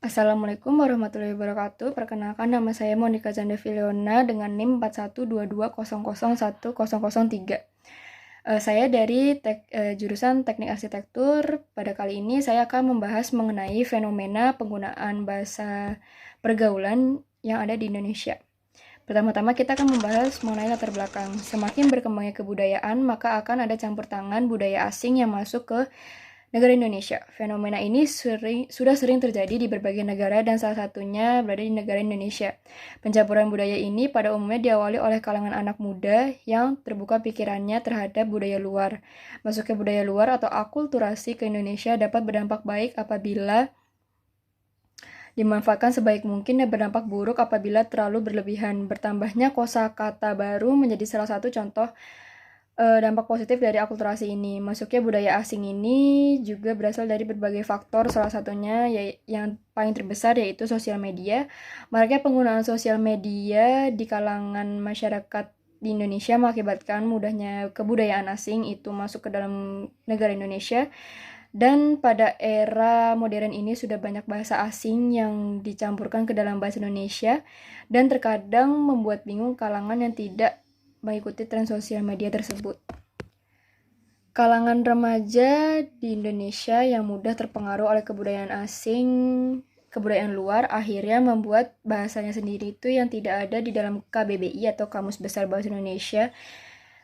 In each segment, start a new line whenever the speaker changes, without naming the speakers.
Assalamualaikum warahmatullahi wabarakatuh. Perkenalkan, nama saya Monica Zandaviliona dengan NIM 4122001003. Saya dari jurusan Teknik Arsitektur. Pada kali ini saya akan membahas mengenai fenomena penggunaan bahasa pergaulan yang ada di Indonesia. Pertama-tama kita akan membahas mengenai latar belakang. Semakin berkembangnya kebudayaan, maka akan ada campur tangan budaya asing yang masuk ke negara Indonesia. Fenomena ini sudah sering terjadi di berbagai negara dan salah satunya berada di negara Indonesia. Pencampuran budaya ini pada umumnya diawali oleh kalangan anak muda yang terbuka pikirannya terhadap budaya luar. Masuknya budaya luar atau akulturasi ke Indonesia dapat berdampak baik apabila dimanfaatkan sebaik mungkin dan berdampak buruk apabila terlalu berlebihan. Bertambahnya kosakata baru menjadi salah satu contoh dampak positif dari akulturasi ini. Masuknya budaya asing ini juga berasal dari berbagai faktor, salah satunya yang paling terbesar yaitu sosial media. Maraknya penggunaan sosial media di kalangan masyarakat di Indonesia mengakibatkan mudahnya kebudayaan asing itu masuk ke dalam negara Indonesia. Dan pada era modern ini sudah banyak bahasa asing yang dicampurkan ke dalam bahasa Indonesia dan terkadang membuat bingung kalangan yang tidak mengikuti tren sosial media tersebut. Kalangan remaja di Indonesia yang mudah terpengaruh oleh kebudayaan asing, kebudayaan luar, akhirnya membuat bahasanya sendiri itu yang tidak ada di dalam KBBI atau Kamus Besar Bahasa Indonesia.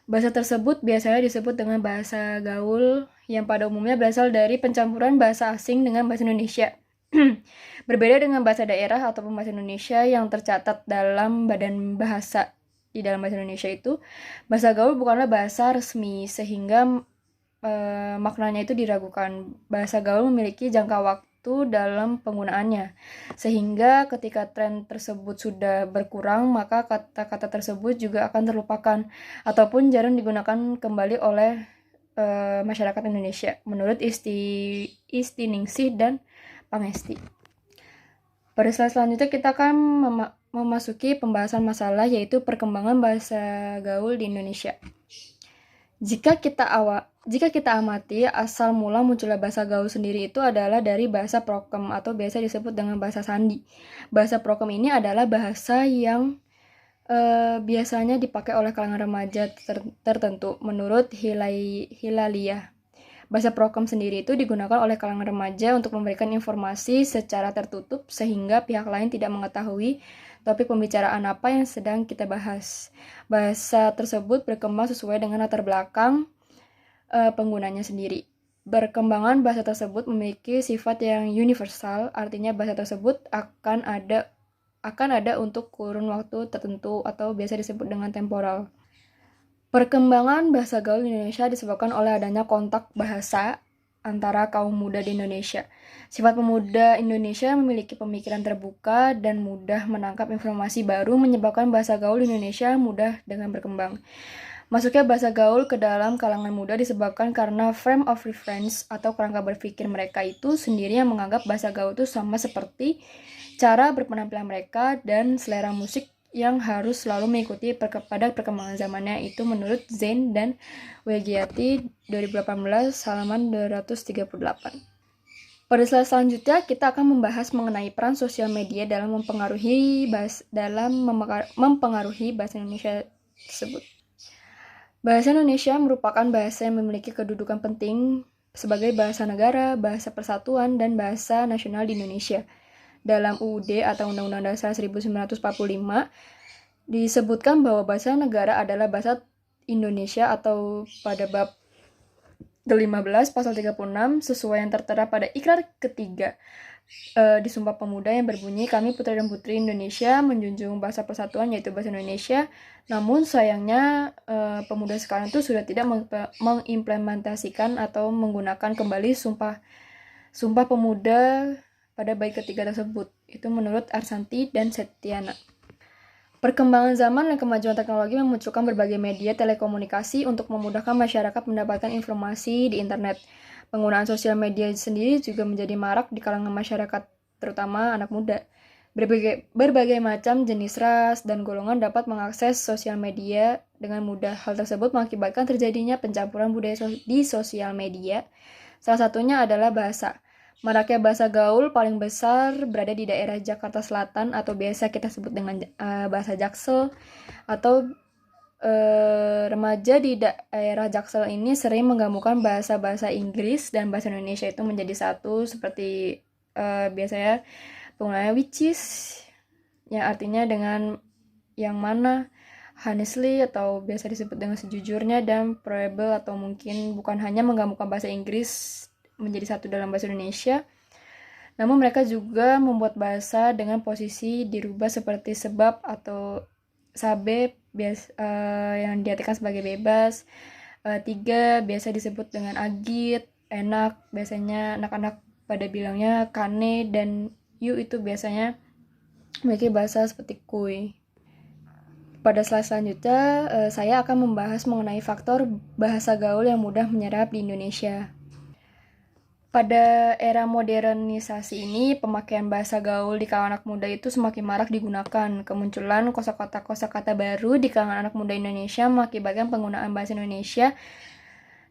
Bahasa tersebut biasanya disebut dengan bahasa gaul yang pada umumnya berasal dari pencampuran bahasa asing dengan bahasa Indonesia. Berbeda dengan bahasa daerah ataupun bahasa Indonesia yang tercatat dalam Badan Bahasa di dalam bahasa Indonesia itu, bahasa gaul bukanlah bahasa resmi sehingga maknanya itu diragukan. Bahasa gaul memiliki jangka waktu dalam penggunaannya, sehingga ketika tren tersebut sudah berkurang, maka kata-kata tersebut juga akan terlupakan ataupun jarang digunakan kembali oleh masyarakat Indonesia, menurut Isti Ningsih dan Pangesti. Pada slide selanjutnya kita akan memasuki pembahasan masalah yaitu perkembangan bahasa gaul di Indonesia. Jika kita amati, asal mula munculnya bahasa gaul sendiri itu adalah dari bahasa prokem atau biasa disebut dengan bahasa sandi. Bahasa prokem ini adalah bahasa yang biasanya dipakai oleh kalangan remaja tertentu menurut Hilaliyah. Bahasa prokem sendiri itu digunakan oleh kalangan remaja untuk memberikan informasi secara tertutup sehingga pihak lain tidak mengetahui topik pembicaraan apa yang sedang kita bahas. Bahasa tersebut berkembang sesuai dengan latar belakang penggunanya sendiri. Berkembangan bahasa tersebut memiliki sifat yang universal, artinya bahasa tersebut akan ada untuk kurun waktu tertentu atau biasa disebut dengan temporal. Perkembangan bahasa gaul di Indonesia disebabkan oleh adanya kontak bahasa antara kaum muda di Indonesia. Sifat pemuda Indonesia memiliki pemikiran terbuka dan mudah menangkap informasi baru menyebabkan bahasa gaul di Indonesia mudah dengan berkembang. Masuknya bahasa gaul ke dalam kalangan muda disebabkan karena frame of reference atau kerangka berpikir mereka itu sendiri yang menganggap bahasa gaul itu sama seperti cara berpenampilan mereka dan selera musik yang harus selalu mengikuti pada perkembangan zamannya, itu menurut Zain dan Wegiati 2018 halaman 238. Pada slide selanjutnya kita akan membahas mengenai peran sosial media dalam mempengaruhi bahasa Indonesia tersebut. Bahasa Indonesia merupakan bahasa yang memiliki kedudukan penting sebagai bahasa negara, bahasa persatuan, dan bahasa nasional di Indonesia. Dalam UUD atau Undang-Undang Dasar 1945 disebutkan bahwa bahasa negara adalah bahasa Indonesia atau pada bab 15 pasal 36 sesuai yang tertera pada ikrar ketiga di Sumpah Pemuda yang berbunyi, kami putra dan putri Indonesia menjunjung bahasa persatuan yaitu bahasa Indonesia. Namun sayangnya pemuda sekarang itu sudah tidak mengimplementasikan atau menggunakan kembali Sumpah Pemuda pada bait ketiga tersebut. Itu menurut Arsanti dan Setiana. Perkembangan zaman dan kemajuan teknologi memunculkan berbagai media telekomunikasi untuk memudahkan masyarakat mendapatkan informasi di internet. Penggunaan sosial media sendiri juga menjadi marak di kalangan masyarakat, terutama anak muda. Berbagai macam jenis ras dan golongan dapat mengakses sosial media dengan mudah. Hal tersebut mengakibatkan terjadinya pencampuran budaya di sosial media. Salah satunya adalah bahasa. Maraknya bahasa gaul paling besar berada di daerah Jakarta Selatan atau biasa kita sebut dengan bahasa Jaksel, atau remaja di daerah Jaksel ini sering menggabungkan bahasa-bahasa Inggris dan bahasa Indonesia itu menjadi satu, seperti biasanya penggunaannya which is, yang artinya dengan yang mana, honestly atau biasa disebut dengan sejujurnya, dan probable atau mungkin, bukan hanya menggabungkan bahasa Inggris menjadi satu dalam bahasa Indonesia, namun mereka juga membuat bahasa dengan posisi dirubah seperti sebab atau sabe yang diartikan sebagai bebas. Tiga biasa disebut dengan agit, enak, biasanya anak-anak pada bilangnya kane, dan yu itu biasanya memiliki bahasa seperti kuy. Pada slide selanjutnya, saya akan membahas mengenai faktor bahasa gaul yang mudah menyerap di Indonesia. Pada era modernisasi ini, pemakaian bahasa gaul di kalangan anak muda itu semakin marak digunakan. Kemunculan kosakata baru di kalangan anak muda Indonesia mengakibatkan penggunaan bahasa Indonesia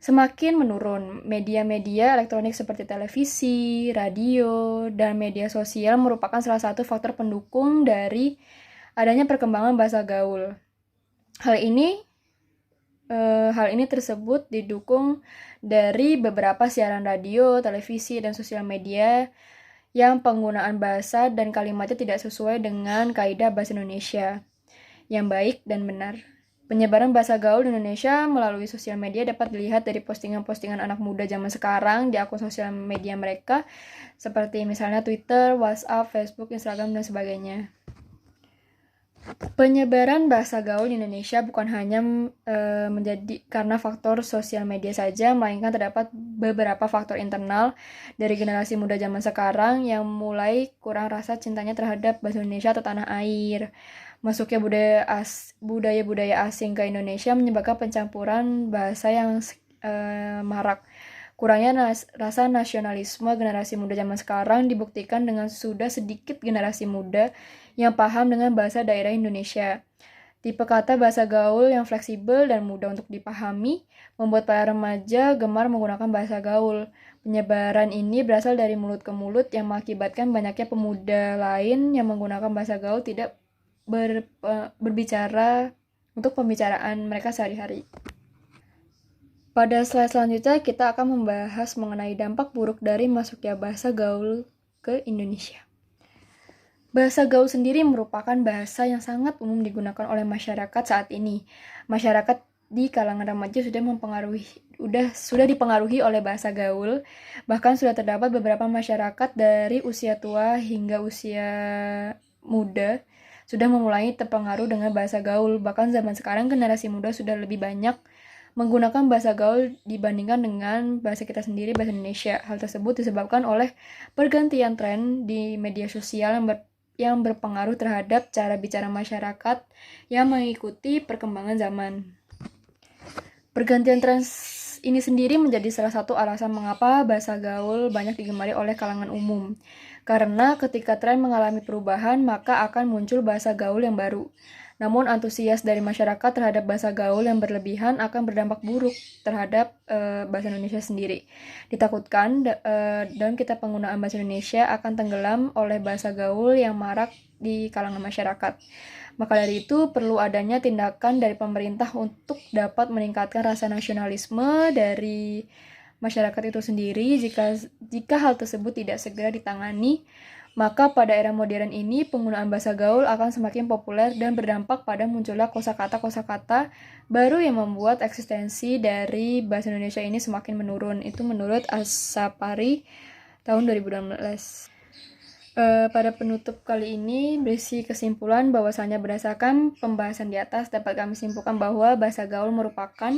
semakin menurun. Media-media elektronik seperti televisi, radio, dan media sosial merupakan salah satu faktor pendukung dari adanya perkembangan bahasa gaul. Hal ini tersebut didukung dari beberapa siaran radio, televisi, dan sosial media yang penggunaan bahasa dan kalimatnya tidak sesuai dengan kaidah bahasa Indonesia yang baik dan benar. Penyebaran bahasa gaul di Indonesia melalui sosial media dapat dilihat dari postingan-postingan anak muda zaman sekarang di akun sosial media mereka, seperti misalnya Twitter, WhatsApp, Facebook, Instagram, dan sebagainya. Penyebaran bahasa gaul di Indonesia bukan hanya menjadi karena faktor sosial media saja, melainkan terdapat beberapa faktor internal dari generasi muda zaman sekarang yang mulai kurang rasa cintanya terhadap bahasa Indonesia atau tanah air. Masuknya budaya-budaya asing ke Indonesia menyebabkan pencampuran bahasa yang marak. Kurangnya rasa nasionalisme generasi muda zaman sekarang dibuktikan dengan sudah sedikit generasi muda yang paham dengan bahasa daerah Indonesia. Tipe kata bahasa gaul yang fleksibel dan mudah untuk dipahami membuat para remaja gemar menggunakan bahasa gaul. Penyebaran ini berasal dari mulut ke mulut yang mengakibatkan banyaknya pemuda lain yang menggunakan bahasa gaul tidak berbicara untuk pembicaraan mereka sehari-hari. Pada slide selanjutnya, kita akan membahas mengenai dampak buruk dari masuknya bahasa gaul ke Indonesia. Bahasa gaul sendiri merupakan bahasa yang sangat umum digunakan oleh masyarakat saat ini. Masyarakat di kalangan remaja sudah dipengaruhi oleh bahasa gaul. Bahkan sudah terdapat beberapa masyarakat dari usia tua hingga usia muda sudah memulai terpengaruh dengan bahasa gaul. Bahkan zaman sekarang generasi muda sudah lebih banyak menggunakan bahasa gaul dibandingkan dengan bahasa kita sendiri, bahasa Indonesia. Hal tersebut disebabkan oleh pergantian tren di media sosial yang berpengaruh terhadap cara bicara masyarakat yang mengikuti perkembangan zaman. Pergantian tren ini sendiri menjadi salah satu alasan mengapa bahasa gaul banyak digemari oleh kalangan umum. Karena ketika tren mengalami perubahan, maka akan muncul bahasa gaul yang baru. Namun antusias dari masyarakat terhadap bahasa gaul yang berlebihan akan berdampak buruk terhadap bahasa Indonesia sendiri. Ditakutkan dalam kita penggunaan bahasa Indonesia akan tenggelam oleh bahasa gaul yang marak di kalangan masyarakat. Maka dari itu perlu adanya tindakan dari pemerintah untuk dapat meningkatkan rasa nasionalisme dari masyarakat itu sendiri. Jika hal tersebut tidak segera ditangani, maka pada era modern ini penggunaan bahasa gaul akan semakin populer dan berdampak pada munculnya kosakata-kosakata baru yang membuat eksistensi dari bahasa Indonesia ini semakin menurun. Itu menurut Asapari tahun 2016. Pada penutup kali ini berisi kesimpulan bahwasanya berdasarkan pembahasan di atas dapat kami simpulkan bahwa bahasa gaul merupakan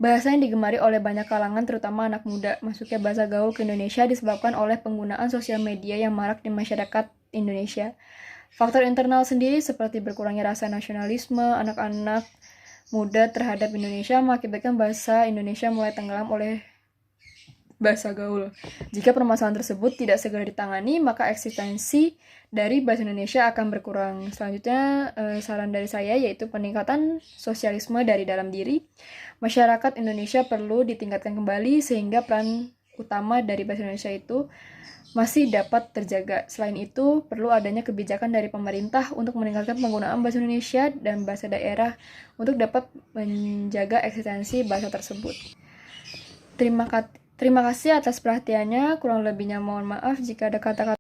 bahasa yang digemari oleh banyak kalangan, terutama anak muda. Masuknya bahasa gaul ke Indonesia disebabkan oleh penggunaan sosial media yang marak di masyarakat Indonesia. Faktor internal sendiri seperti berkurangnya rasa nasionalisme anak-anak muda terhadap Indonesia mengakibatkan bahasa Indonesia mulai tenggelam oleh bahasa gaul. Jika permasalahan tersebut tidak segera ditangani, maka eksistensi dari bahasa Indonesia akan berkurang. Selanjutnya, saran dari saya yaitu peningkatan sosialisme dari dalam diri. Masyarakat Indonesia perlu ditingkatkan kembali sehingga peran utama dari bahasa Indonesia itu masih dapat terjaga. Selain itu, perlu adanya kebijakan dari pemerintah untuk meningkatkan penggunaan bahasa Indonesia dan bahasa daerah untuk dapat menjaga eksistensi bahasa tersebut. Terima kasih atas perhatiannya. Kurang lebihnya mohon maaf jika ada kata-kata